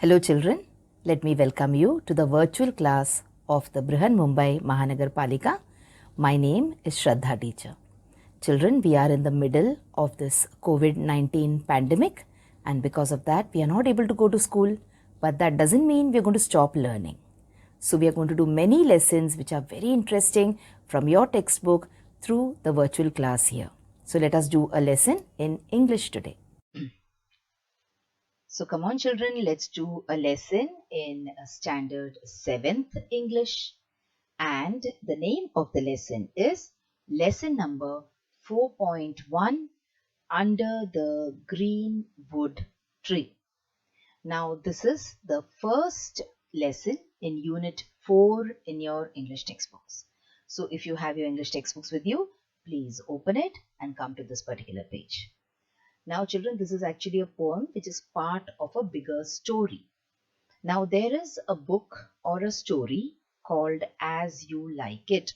Hello children, let me welcome you to the virtual class of the Brihan Mumbai Mahanagar Palika. My name is Shraddha teacher. Children, we are in the middle of this COVID-19 pandemic and because of that we are not able to go to school, but that doesn't mean we are going to stop learning. So we are going to do many lessons which are very interesting from your textbook through the virtual class here. So let us do a lesson in English today. So come on children, let's do a lesson in standard 7th English, and the name of the lesson is lesson number 4.1, Under the Greenwood Tree. Now this is the first lesson in unit 4 in your English textbooks. So if you have your English textbooks with you, please open it and come to this particular page. Now children, this is actually a poem which is part of a bigger story. Now there is a book or a story called As You Like It.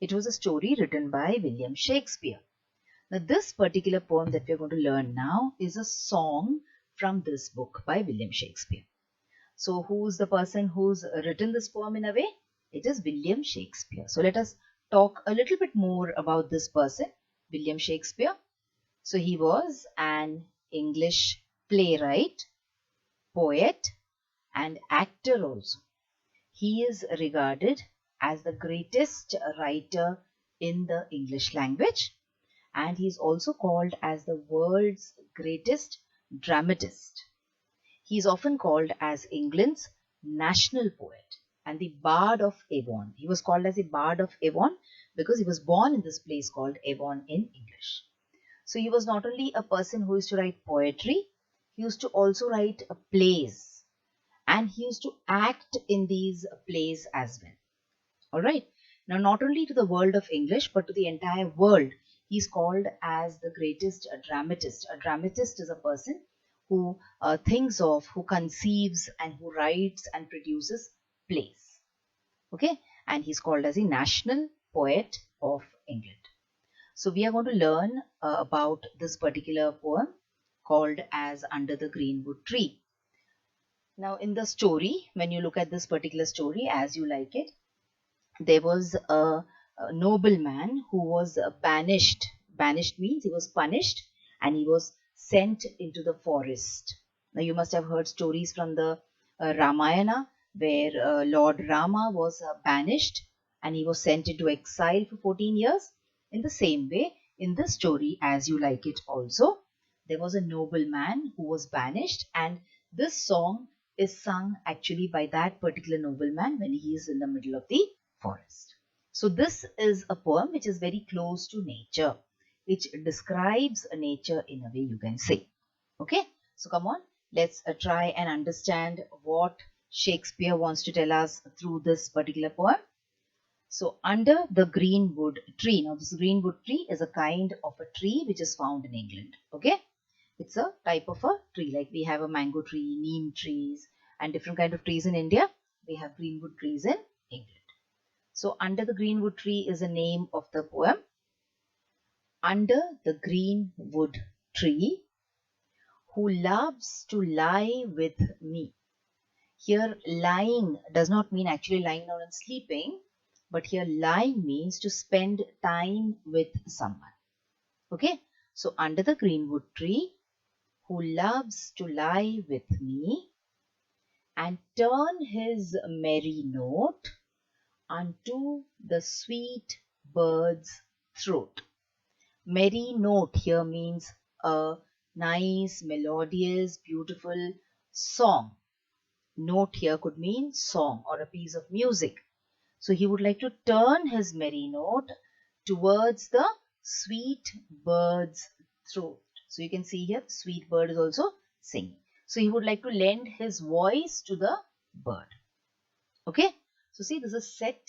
It was a story written by William Shakespeare. Now this particular poem that we are going to learn now is a song from this book by William Shakespeare. So who's the person who's written this poem in a way? It is William Shakespeare. So let us talk a little bit more about this person, William Shakespeare. So he was an English playwright, poet, and actor also. He is regarded as the greatest writer in the English language, and he is also called as the world's greatest dramatist. He is often called as England's national poet and the Bard of Avon. He was called as the Bard of Avon because he was born in this place called Avon in English. So he was not only a person who used to write poetry, he used to also write plays, and he used to act in these plays as well. Alright, now not only to the world of English but to the entire world, he is called as the greatest dramatist. A dramatist is a person who thinks of, who conceives and who writes and produces plays. Okay, and he is called as the national poet of England. So we are going to learn about this particular poem called as Under the Greenwood Tree. Now in the story, when you look at this particular story, As You Like It, there was a nobleman who was banished. Banished means he was punished and he was sent into the forest. Now you must have heard stories from the Ramayana where Lord Rama was banished and he was sent into exile for 14 years. In the same way, in this story, As You Like It also, there was a nobleman who was banished, and this song is sung actually by that particular nobleman when he is in the middle of the forest. So this is a poem which is very close to nature, which describes a nature in a way, you can say. Okay, so come on, let's try and understand what Shakespeare wants to tell us through this particular poem. So under the greenwood tree. Now this greenwood tree is a kind of a tree which is found in England. Okay, it's a type of a tree, like we have a mango tree, neem trees, and different kind of trees in India. We have greenwood trees in England. So under the greenwood tree is the name of the poem. Under the greenwood tree, who loves to lie with me. Here lying does not mean actually lying down and sleeping, but here lying means to spend time with someone. Okay, so under the greenwood tree, who loves to lie with me and turn his merry note unto the sweet bird's throat. Merry note here means a nice, melodious, beautiful song. Note here could mean song or a piece of music. So he would like to turn his merry note towards the sweet bird's throat. So you can see here, sweet bird is also singing. So he would like to lend his voice to the bird. Okay, so see, this is set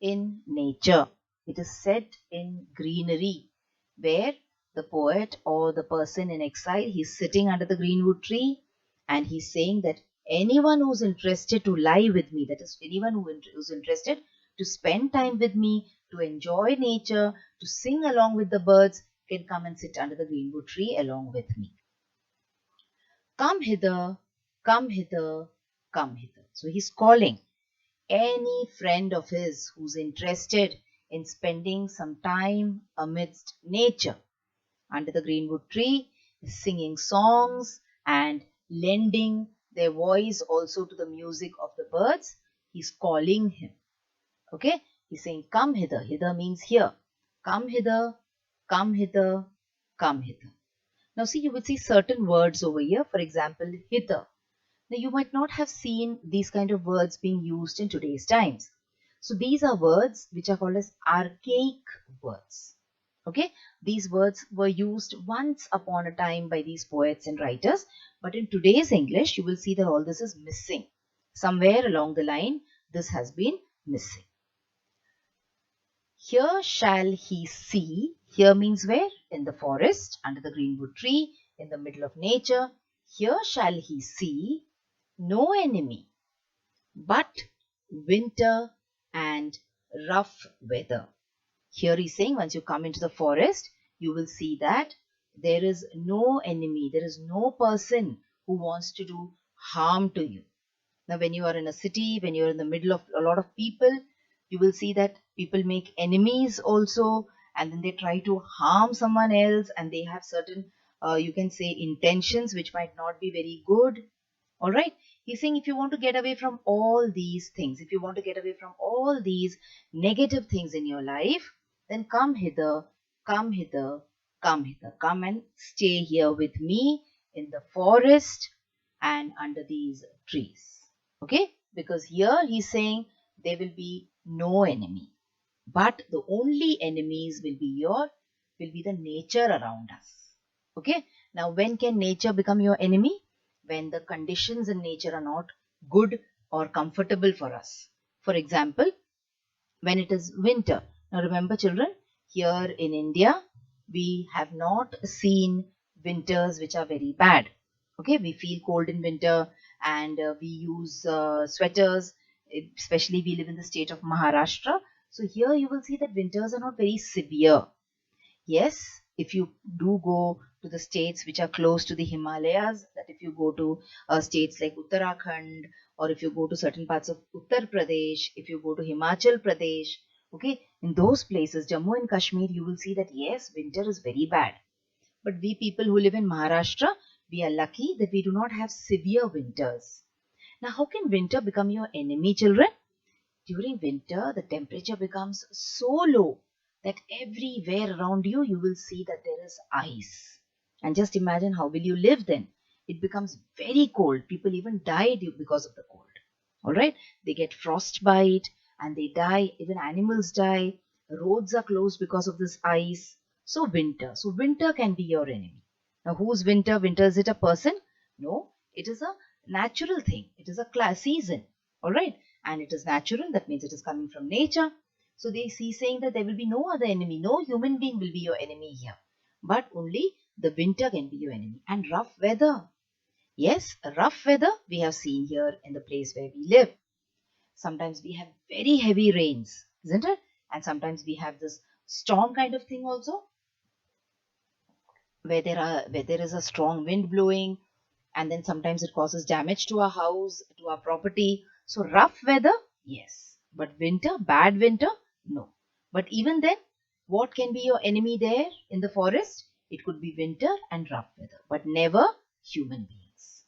in nature. It is set in greenery, where the poet or the person in exile, he's sitting under the greenwood tree and he's saying that anyone who's interested to lie with me, that is anyone who's interested to spend time with me, to enjoy nature, to sing along with the birds, can come and sit under the greenwood tree along with me. Come hither, come hither, come hither. So he's calling any friend of his who's interested in spending some time amidst nature under the greenwood tree, singing songs and lending their voice also to the music of the birds. He's calling him. Okay, he's saying, come hither. Hither means here. Come hither, come hither, come hither. Now, see, you will see certain words over here. For example, hither. Now, you might not have seen these kind of words being used in today's times. So, these are words which are called as archaic words. Okay, these words were used once upon a time by these poets and writers, but in today's English, you will see that all this is missing. Somewhere along the line, this has been missing. Here shall he see. Here means where? In the forest, under the greenwood tree, in the middle of nature. Here shall he see no enemy but winter and rough weather. Here he's saying once you come into the forest, you will see that there is no enemy, there is no person who wants to do harm to you. Now, when you are in a city, when you're in the middle of a lot of people, you will see that people make enemies also, and then they try to harm someone else, and they have certain, you can say, intentions which might not be very good. All right. He's saying if you want to get away from all these things, if you want to get away from all these negative things in your life, then come hither, come hither, come hither. Come and stay here with me in the forest and under these trees. Okay, because here he's saying there will be no enemy, but the only enemies will be the nature around us. Okay, now when can nature become your enemy? When the conditions in nature are not good or comfortable for us. For example, when it is winter. Now remember children, here in India, we have not seen winters which are very bad. Okay, we feel cold in winter and we use sweaters, especially we live in the state of Maharashtra. So here you will see that winters are not very severe. Yes, if you do go to the states which are close to the Himalayas, that if you go to states like Uttarakhand, or if you go to certain parts of Uttar Pradesh, if you go to Himachal Pradesh, okay, in those places, Jammu and Kashmir, you will see that yes, winter is very bad. But we people who live in Maharashtra, we are lucky that we do not have severe winters. Now, how can winter become your enemy, children? During winter, the temperature becomes so low that everywhere around you, you will see that there is ice. And just imagine how will you live then? It becomes very cold. People even die because of the cold. All right. They get frostbite and they die. Even animals die. Roads are closed because of this ice. So winter. So winter can be your enemy. Now who's winter? Winter, is it a person? No. It is a natural thing. It is a class season. All right. And it is natural. That means it is coming from nature. So they see saying that there will be no other enemy. No human being will be your enemy here. But only the winter can be your enemy. And rough weather. Yes, rough weather we have seen here in the place where we live. Sometimes we have very heavy rains, isn't it? And sometimes we have this storm kind of thing also, where there is a strong wind blowing, and then sometimes it causes damage to our house, to our property. So rough weather, yes. But winter, bad winter, no. But even then, what can be your enemy there in the forest? It could be winter and rough weather, but never human beings.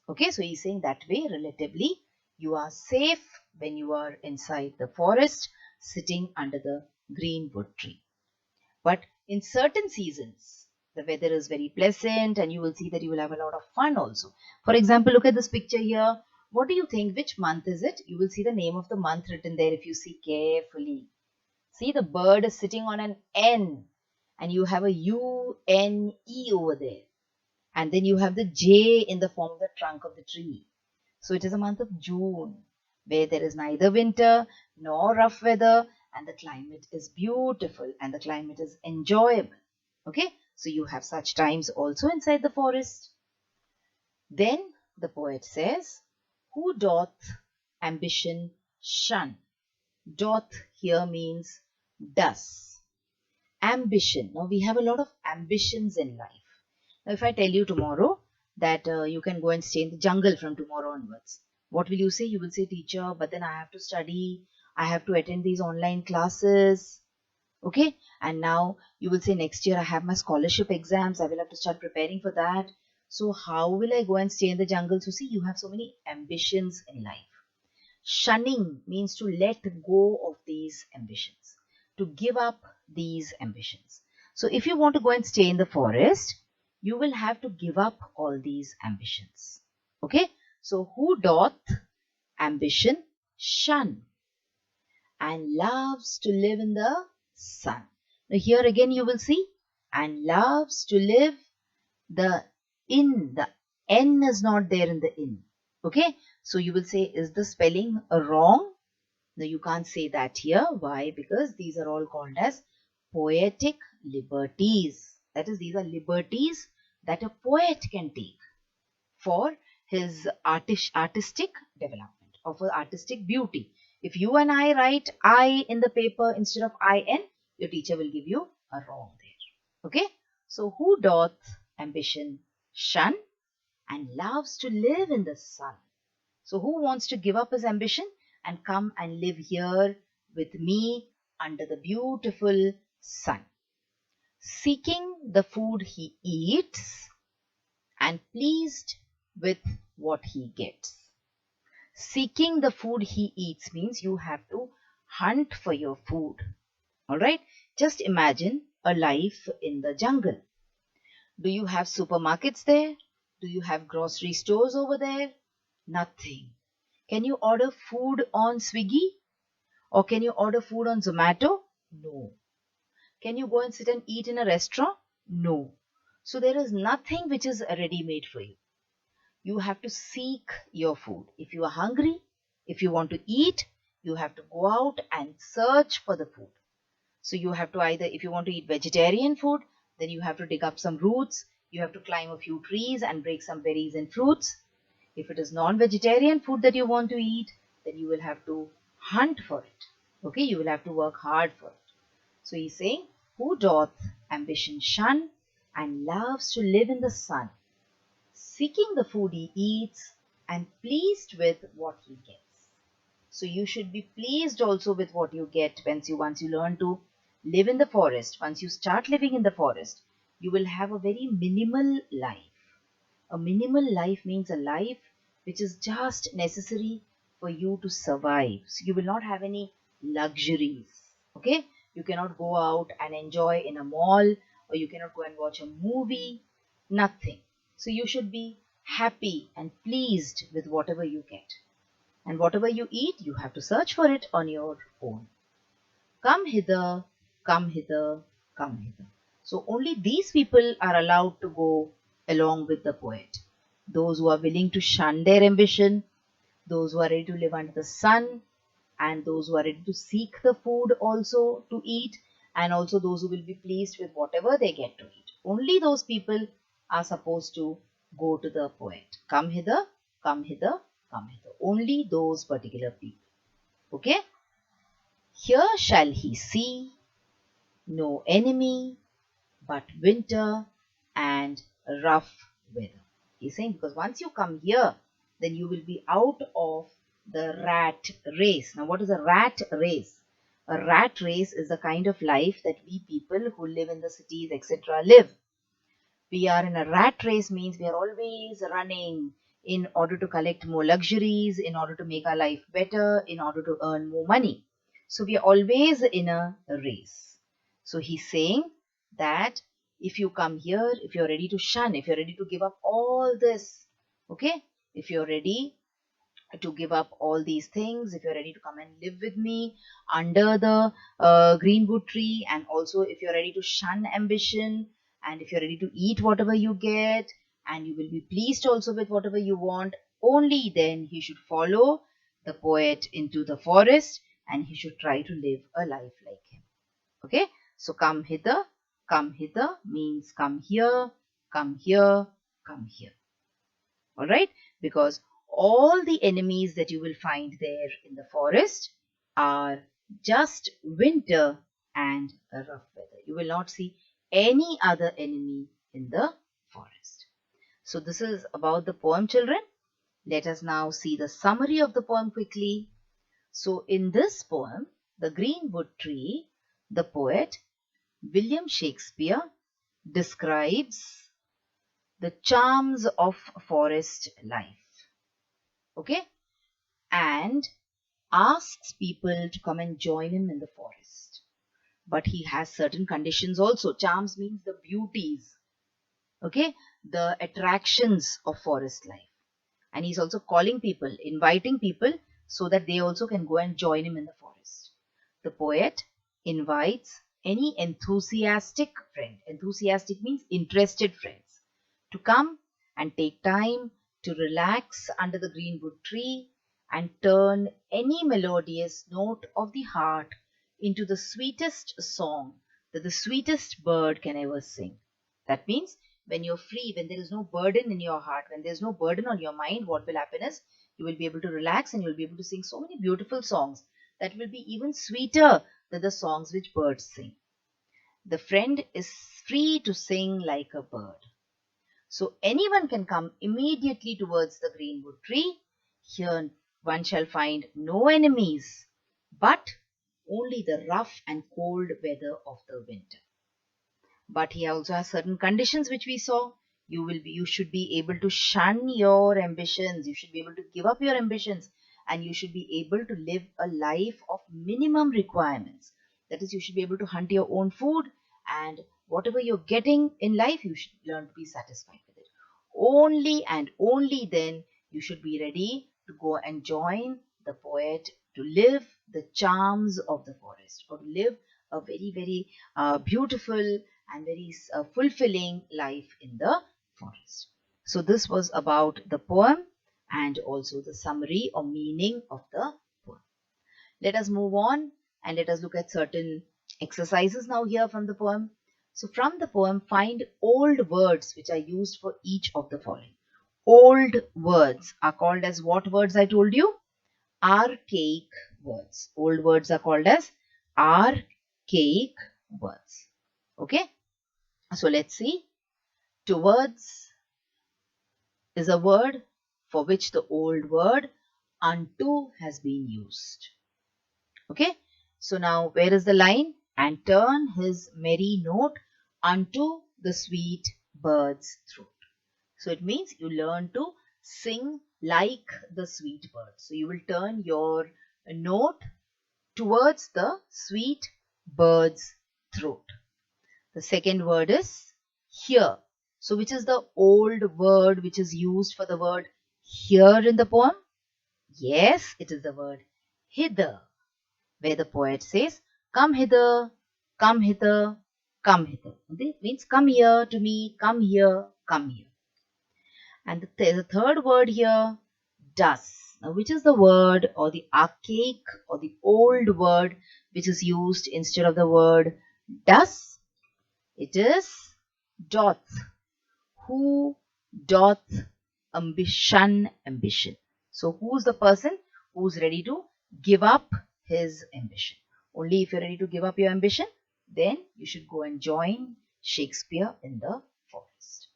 Okay, so he's saying that way, relatively, you are safe when you are inside the forest, sitting under the greenwood tree. But in certain seasons, the weather is very pleasant and you will see that you will have a lot of fun also. For example, look at this picture here. What do you think? Which month is it? You will see the name of the month written there if you see carefully. See, the bird is sitting on an N and you have a U-N-E over there. And then you have the J in the form of the trunk of the tree. So it is a month of June where there is neither winter nor rough weather and the climate is beautiful and the climate is enjoyable. Okay, so you have such times also inside the forest. Then the poet says, who doth ambition shun? Doth here means does. Ambition. Now we have a lot of ambitions in life. Now if I tell you tomorrow that you can go and stay in the jungle from tomorrow onwards. What will you say? You will say, teacher, but then I have to study. I have to attend these online classes. Okay. And now you will say, next year I have my scholarship exams. I will have to start preparing for that. So how will I go and stay in the jungle? So see, you have so many ambitions in life. Shunning means to let go of these ambitions, to give up these ambitions. So if you want to go and stay in the forest, you will have to give up all these ambitions. Okay. So who doth ambition shun and loves to live in the sun. Now here again you will see, and loves to live the the N is not there in the in. Okay. So you will say, is the spelling wrong? No, you can't say that here. Why? Because these are all called as poetic liberties. That is, these are liberties that a poet can take for his artistic development, or for artistic beauty. If you and I write I in the paper instead of IN, your teacher will give you a wrong there. Okay. So who doth ambition shun and loves to live in the sun? So who wants to give up his ambition and come and live here with me under the beautiful sun? Seeking the food he eats and pleased with what he gets. Seeking the food he eats means you have to hunt for your food. Alright, just imagine a life in the jungle. Do you have supermarkets there? Do you have grocery stores over there? Nothing. Can you order food on Swiggy? Or can you order food on Zomato? No. Can you go and sit and eat in a restaurant? No. So there is nothing which is ready-made for you. You have to seek your food. If you are hungry, if you want to eat, you have to go out and search for the food. So you have to either, if you want to eat vegetarian food, then you have to dig up some roots. You have to climb a few trees and break some berries and fruits. If it is non-vegetarian food that you want to eat, then you will have to hunt for it. Okay, you will have to work hard for it. So he's saying, who doth ambition shun and loves to live in the sun, seeking the food he eats and pleased with what he gets. So you should be pleased also with what you get once you learn to live in the forest. Once you start living in the forest, you will have a very minimal life. A minimal life means a life which is just necessary for you to survive. So you will not have any luxuries. Okay? You cannot go out and enjoy in a mall, or you cannot go and watch a movie. Nothing. So you should be happy and pleased with whatever you get. And whatever you eat, you have to search for it on your own. Come hither, come hither, come hither. So only these people are allowed to go along with the poet. Those who are willing to shun their ambition, those who are ready to live under the sun, and those who are ready to seek the food also to eat, and also those who will be pleased with whatever they get to eat. Only those people are supposed to go to the poet. Come hither, come hither, come hither. Only those particular people. Okay? Here shall he see no enemy but winter and rough weather. He's saying, because once you come here, then you will be out of the rat race. Now, what is a rat race? A rat race is the kind of life that we people who live in the cities, etc., live. We are in a rat race means we are always running in order to collect more luxuries, in order to make our life better, in order to earn more money. So we are always in a race. So he's saying that if you come here, if you're ready to shun, if you're ready to give up all this, okay, if you're ready to give up all these things, if you're ready to come and live with me under the Greenwood tree, and also if you're ready to shun ambition, and if you're ready to eat whatever you get, and you will be pleased also with whatever you want, only then he should follow the poet into the forest, and he should try to live a life like him. Okay, so come hither means come here, come here, come here. All right, because all the enemies that you will find there in the forest are just winter and a rough weather. You will not see any other enemy in the forest. So this is about the poem, children. Let us now see the summary of the poem quickly. So in this poem, The Greenwood Tree, the poet William Shakespeare describes the charms of forest life. Okay? And asks people to come and join him in the forest. But he has certain conditions also. Charms means the beauties, okay, the attractions of forest life. And he's also calling people, inviting people so that they also can go and join him in the forest. The poet invites any enthusiastic friend, enthusiastic means interested friends, to come and take time to relax under the greenwood tree and turn any melodious note of the heart into the sweetest song that the sweetest bird can ever sing. That means when you're free, when there is no burden in your heart, when there's no burden on your mind, what will happen is you will be able to relax and you'll be able to sing so many beautiful songs that will be even sweeter than the songs which birds sing. The friend is free to sing like a bird. So anyone can come immediately towards the greenwood tree. Here one shall find no enemies, but only the rough and cold weather of the winter. But he also has certain conditions which we saw. You should be able to shun your ambitions. You should be able to give up your ambitions, and you should be able to live a life of minimum requirements. That is, you should be able to hunt your own food, and whatever you're getting in life, you should learn to be satisfied with it. Only and only then you should be ready to go and join the poet to live the charms of the forest, or to live a very, very beautiful and very fulfilling life in the forest. So this was about the poem and also the summary or meaning of the poem. Let us move on and let us look at certain exercises now here from the poem. So from the poem, find old words which are used for each of the following. Old words are called as what words I told you? Archaic words. Old words are called as archaic words. Okay? So let's see. Towards is a word for which the old word unto has been used. Okay. So now where is the line? And turn his merry note unto the sweet bird's throat. So it means you learn to sing like the sweet bird. So you will turn your note towards the sweet bird's throat. The second word is here. So which is the old word which is used for the word here in the poem? Yes, it is the word hither, where the poet says, come hither, come hither, come hither. It means come here to me, come here, come here. And the third word here, does. Now, which is the word or the archaic or the old word which is used instead of the word does? It is doth. Who doth ambition? So who's the person who's ready to give up his ambition? Only if you're ready to give up your ambition, then you should go and join Shakespeare in the forest.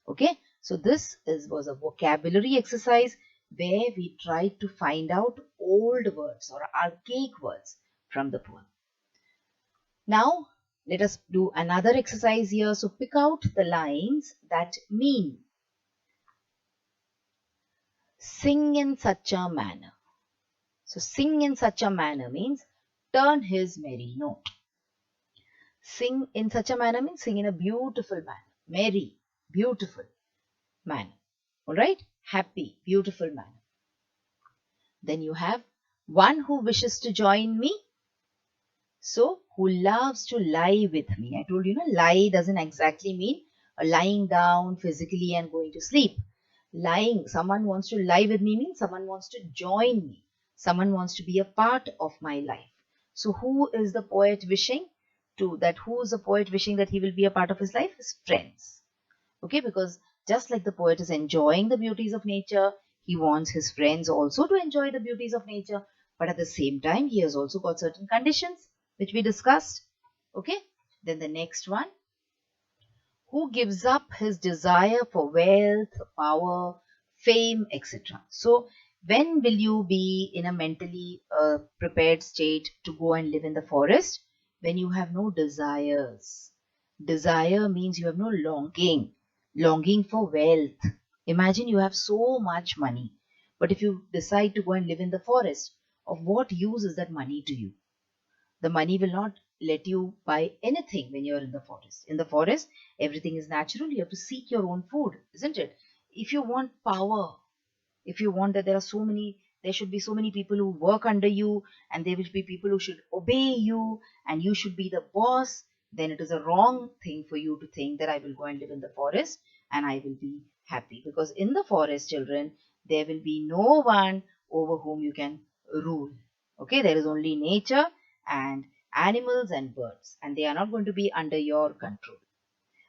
Okay, so this was a vocabulary exercise where we tried to find out old words or archaic words from the poem. Now let us do another exercise here. So pick out the lines that mean sing in such a manner. So sing in such a manner means turn his merry note. Sing in such a manner means sing in a beautiful manner. Merry, beautiful manner. Alright? Happy, beautiful manner. Then you have one who wishes to join me. So, who loves to lie with me. I told you, lie doesn't exactly mean lying down physically and going to sleep. Lying, someone wants to lie with me means someone wants to join me. Someone wants to be a part of my life. So, who is the poet wishing who is the poet wishing that he will be a part of his life? His friends. Okay, because just like the poet is enjoying the beauties of nature, he wants his friends also to enjoy the beauties of nature. But at the same time, he has also got certain conditions which we discussed. Okay, then the next one. who gives up his desire for wealth, power, fame, etc. So, when will you be in a mentally prepared state to go and live in the forest? When you have no desires. Desire means you have no longing, longing for wealth. Imagine you have so much money, but if you decide to go and live in the forest, of what use is that money to you? The money will not let you buy anything when you're in the forest. In the forest, everything is natural. You have to seek your own food, isn't it? If you want power, if you want that there should be so many people who work under you, and there will be people who should obey you, and you should be the boss, then it is a wrong thing for you to think that I will go and live in the forest and I will be happy. Because in the forest, children, there will be no one over whom you can rule. Okay, there is only nature and animals and birds, and they are not going to be under your control.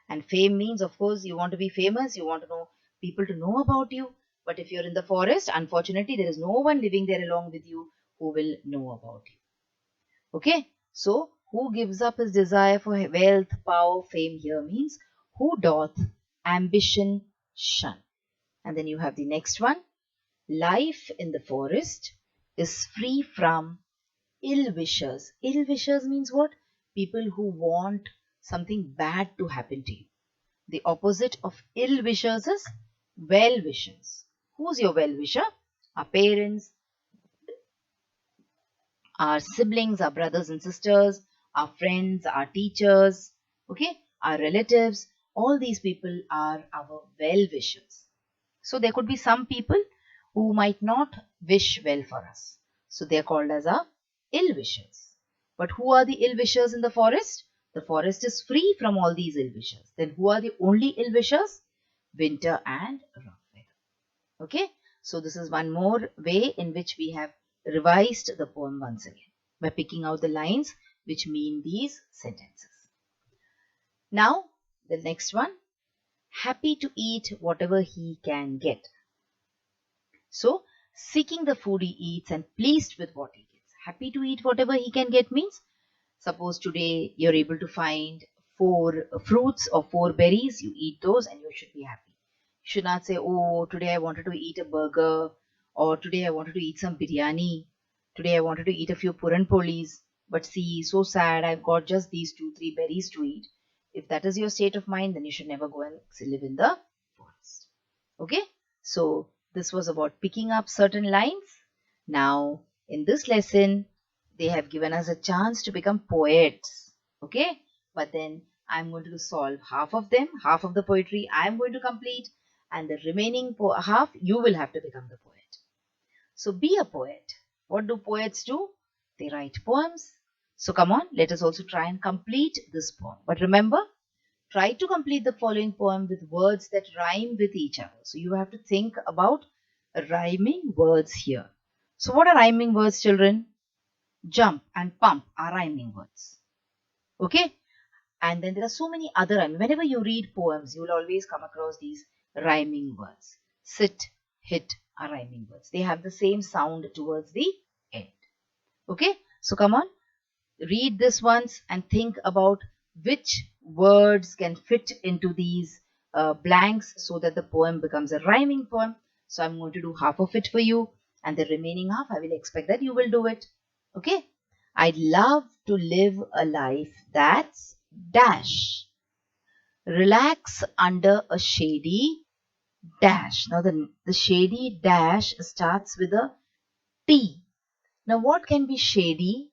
And fame means, of course, you want to be famous, you want to know people to know about you. But if you're in the forest, unfortunately, there is no one living there along with you who will know about you. Okay, so who gives up his desire for wealth, power, fame here means who doth ambition shun. And then you have the next one. Life in the forest is free from ill wishers. Ill wishers means what? People who want something bad to happen to you. The opposite of ill wishers is well wishers. Who's your well wisher? Our parents, our siblings, our brothers and sisters, our friends, our teachers, okay, our relatives. All these people are our well wishers. So there could be some people who might not wish well for us. So they are called as our ill wishers. But who are the ill wishers in the forest? The forest is free from all these ill wishers. Then who are the only ill wishers? Winter and rough weather. Okay. So this is one more way in which we have revised the poem once again by picking out the lines which mean these sentences. Now the next one. Happy to eat whatever he can get. So, seeking the food he eats and pleased with what he gets. Happy to eat whatever he can get means, suppose today you're able to find 4 fruits or 4 berries, you eat those and you should be happy. You should not say, oh, today I wanted to eat a burger, or today I wanted to eat some biryani, today I wanted to eat a few puran polis, but see, so sad, I've got just these 2-3 berries to eat. If that is your state of mind, then you should never go and live in the forest. Okay, so this was about picking up certain lines. Now, in this lesson, they have given us a chance to become poets. Okay, but then I'm going to solve half of them, half of the poetry I'm going to complete, and the remaining half you will have to become the poet. So be a poet. What do poets do? They write poems. So come on, let us also try and complete this poem. But remember, try to complete the following poem with words that rhyme with each other. So you have to think about rhyming words here. So what are rhyming words, children? Jump and pump are rhyming words. Okay? And then there are so many other rhyming. Whenever you read poems, you will always come across these rhyming words. Sit, hit are rhyming words. They have the same sound towards the end. Okay? So come on. Read this once and think about which words can fit into these blanks so that the poem becomes a rhyming poem. So I'm going to do half of it for you, and the remaining half I will expect that you will do it. Okay? I'd love to live a life that's dash. Relax under a shady dash. Now the shady dash starts with a T. Now what can be shady?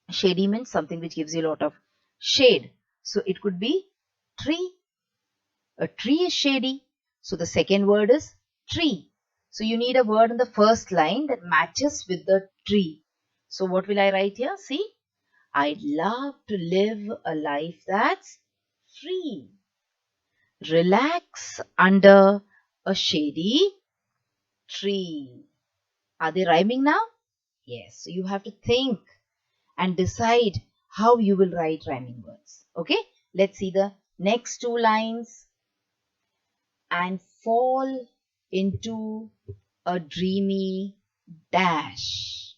Shady means something which gives you a lot of shade. So it could be tree. A tree is shady. So the second word is tree. So you need a word in the first line that matches with the tree. So what will I write here? See, I'd love to live a life that's free. Relax under a shady tree. Are they rhyming now? Yes. So you have to think and decide how you will write rhyming words. Okay, let's see the next 2 lines. And fall into a dreamy dash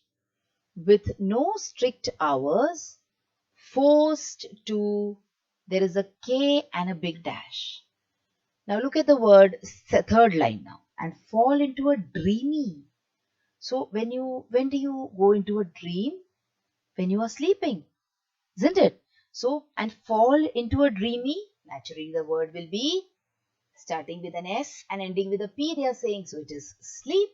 with no strict hours, forced to there is a K and a big dash. Now look at the word, third line now, and fall into a dreamy. So when do you go into a dream? When you are sleeping, isn't it? So, and fall into a dreamy, naturally the word will be starting with an S and ending with a P, they are saying. So it is sleep.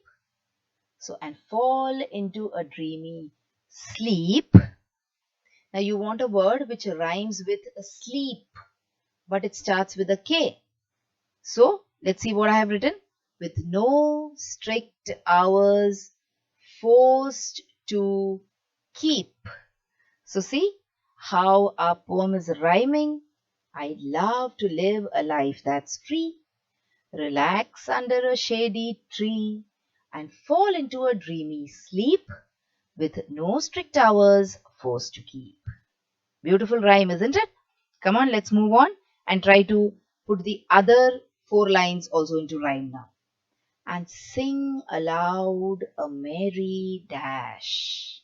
So, and fall into a dreamy sleep. Now you want a word which rhymes with sleep, but it starts with a K. So let's see what I have written. With no strict hours forced to keep. So see how our poem is rhyming. I'd love to live a life that's free, relax under a shady tree, and fall into a dreamy sleep with no strict hours forced to keep. Beautiful rhyme, isn't it? Come on, let's move on and try to put the other 4 lines also into rhyme now. And sing aloud a merry dash.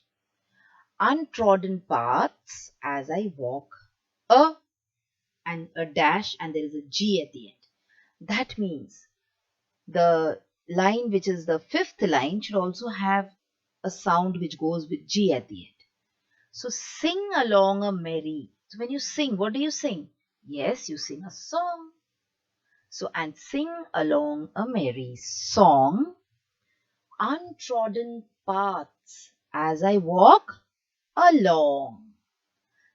Untrodden paths as I walk, and a dash, and there is a G at the end. That means the line which is the 5th line should also have a sound which goes with G at the end. So sing along a merry. So when you sing, what do you sing? Yes, you sing a song. So, and sing along a merry song, untrodden paths as I walk along.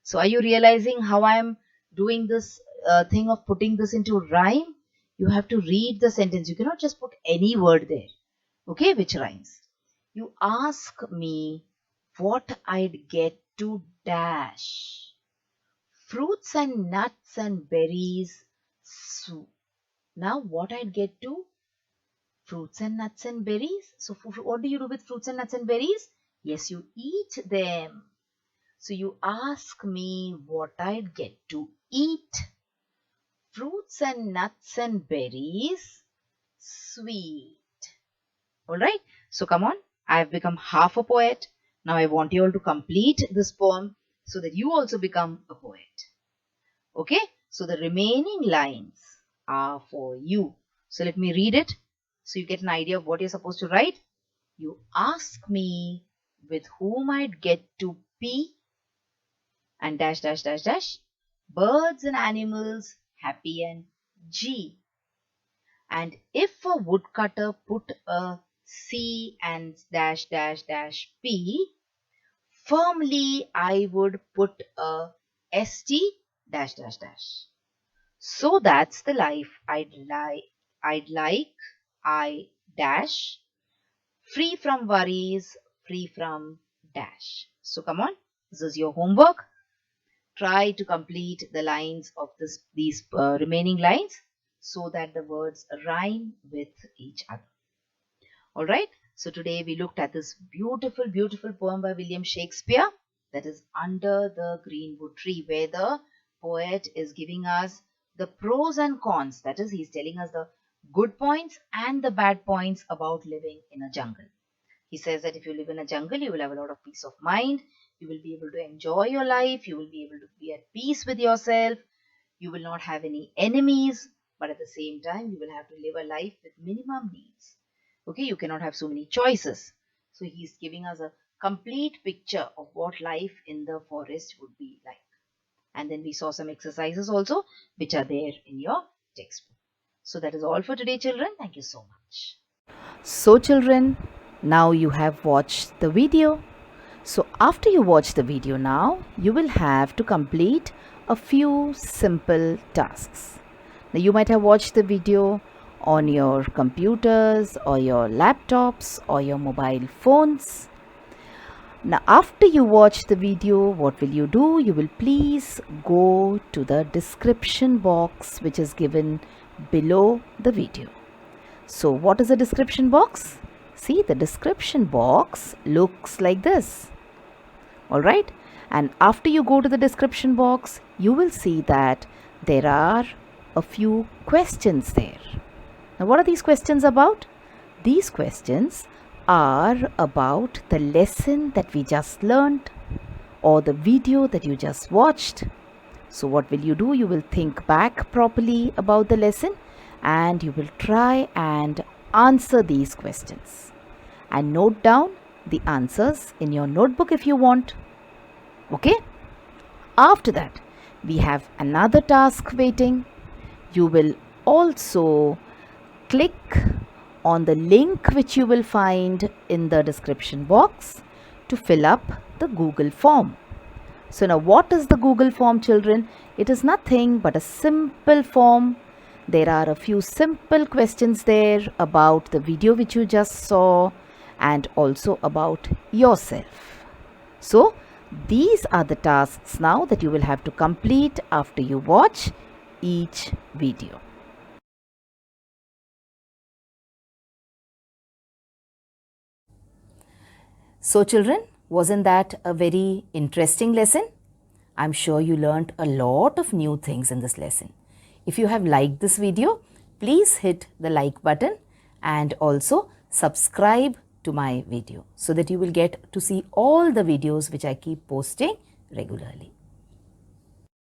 So are you realizing how I am doing this thing of putting this into rhyme? You have to read the sentence. You cannot just put any word there, okay, which rhymes. You ask me what I'd get to dash. Fruits and nuts and berries. Now what I'd get to? Fruits and nuts and berries. So what do you do with fruits and nuts and berries? Yes, you eat them. So you ask me what I'd get to eat. Fruits and nuts and berries, sweet. Alright, so come on, I have become half a poet. Now I want you all to complete this poem so that you also become a poet. Okay, so the remaining lines are for you. So let me read it so you get an idea of what you're supposed to write. You ask me with whom I'd get to pee, and dash dash dash dash, birds and animals, happy and G. And if a woodcutter put a C and dash dash dash P, firmly I would put a ST dash dash dash. So that's the life I'd like, I dash, free from worries, free from dash. So come on, this is your homework. Try to complete the lines of these remaining lines so that the words rhyme with each other. Alright, so today we looked at this beautiful, beautiful poem by William Shakespeare, that is Under the Greenwood Tree, where the poet is giving us the pros and cons. That is, he's telling us the good points and the bad points about living in a jungle. He says that if you live in a jungle, you will have a lot of peace of mind. You will be able to enjoy your life. You will be able to be at peace with yourself. You will not have any enemies. But at the same time, you will have to live a life with minimum needs. Okay, you cannot have so many choices. So he's giving us a complete picture of what life in the forest would be like. And then we saw some exercises also, which are there in your textbook. So that is all for today, children. Thank you so much. So children, now you have watched the video. So after you watch the video now, you will have to complete a few simple tasks. Now you might have watched the video on your computers or your laptops or your mobile phones. Now after you watch the video, what will you do? You will please go to the description box which is given below the video. So what is the description box? See, the description box looks like this. Alright, and after you go to the description box, you will see that there are a few questions there. Now what are these questions about? These questions are about the lesson that we just learned or the video that you just watched. So what will you do? You will think back properly about the lesson and you will try and answer these questions. And note down the answers in your notebook if you want. Okay? After that, we have another task waiting. You will also click on the link which you will find in the description box to fill up the Google form. So now what is the Google form, children? It is nothing but a simple form. There are a few simple questions there about the video which you just saw and also about yourself. So these are the tasks now that you will have to complete after you watch each video. So children, wasn't that a very interesting lesson? I'm sure you learnt a lot of new things in this lesson. If you have liked this video, please hit the like button and also subscribe to my video so that you will get to see all the videos which I keep posting regularly.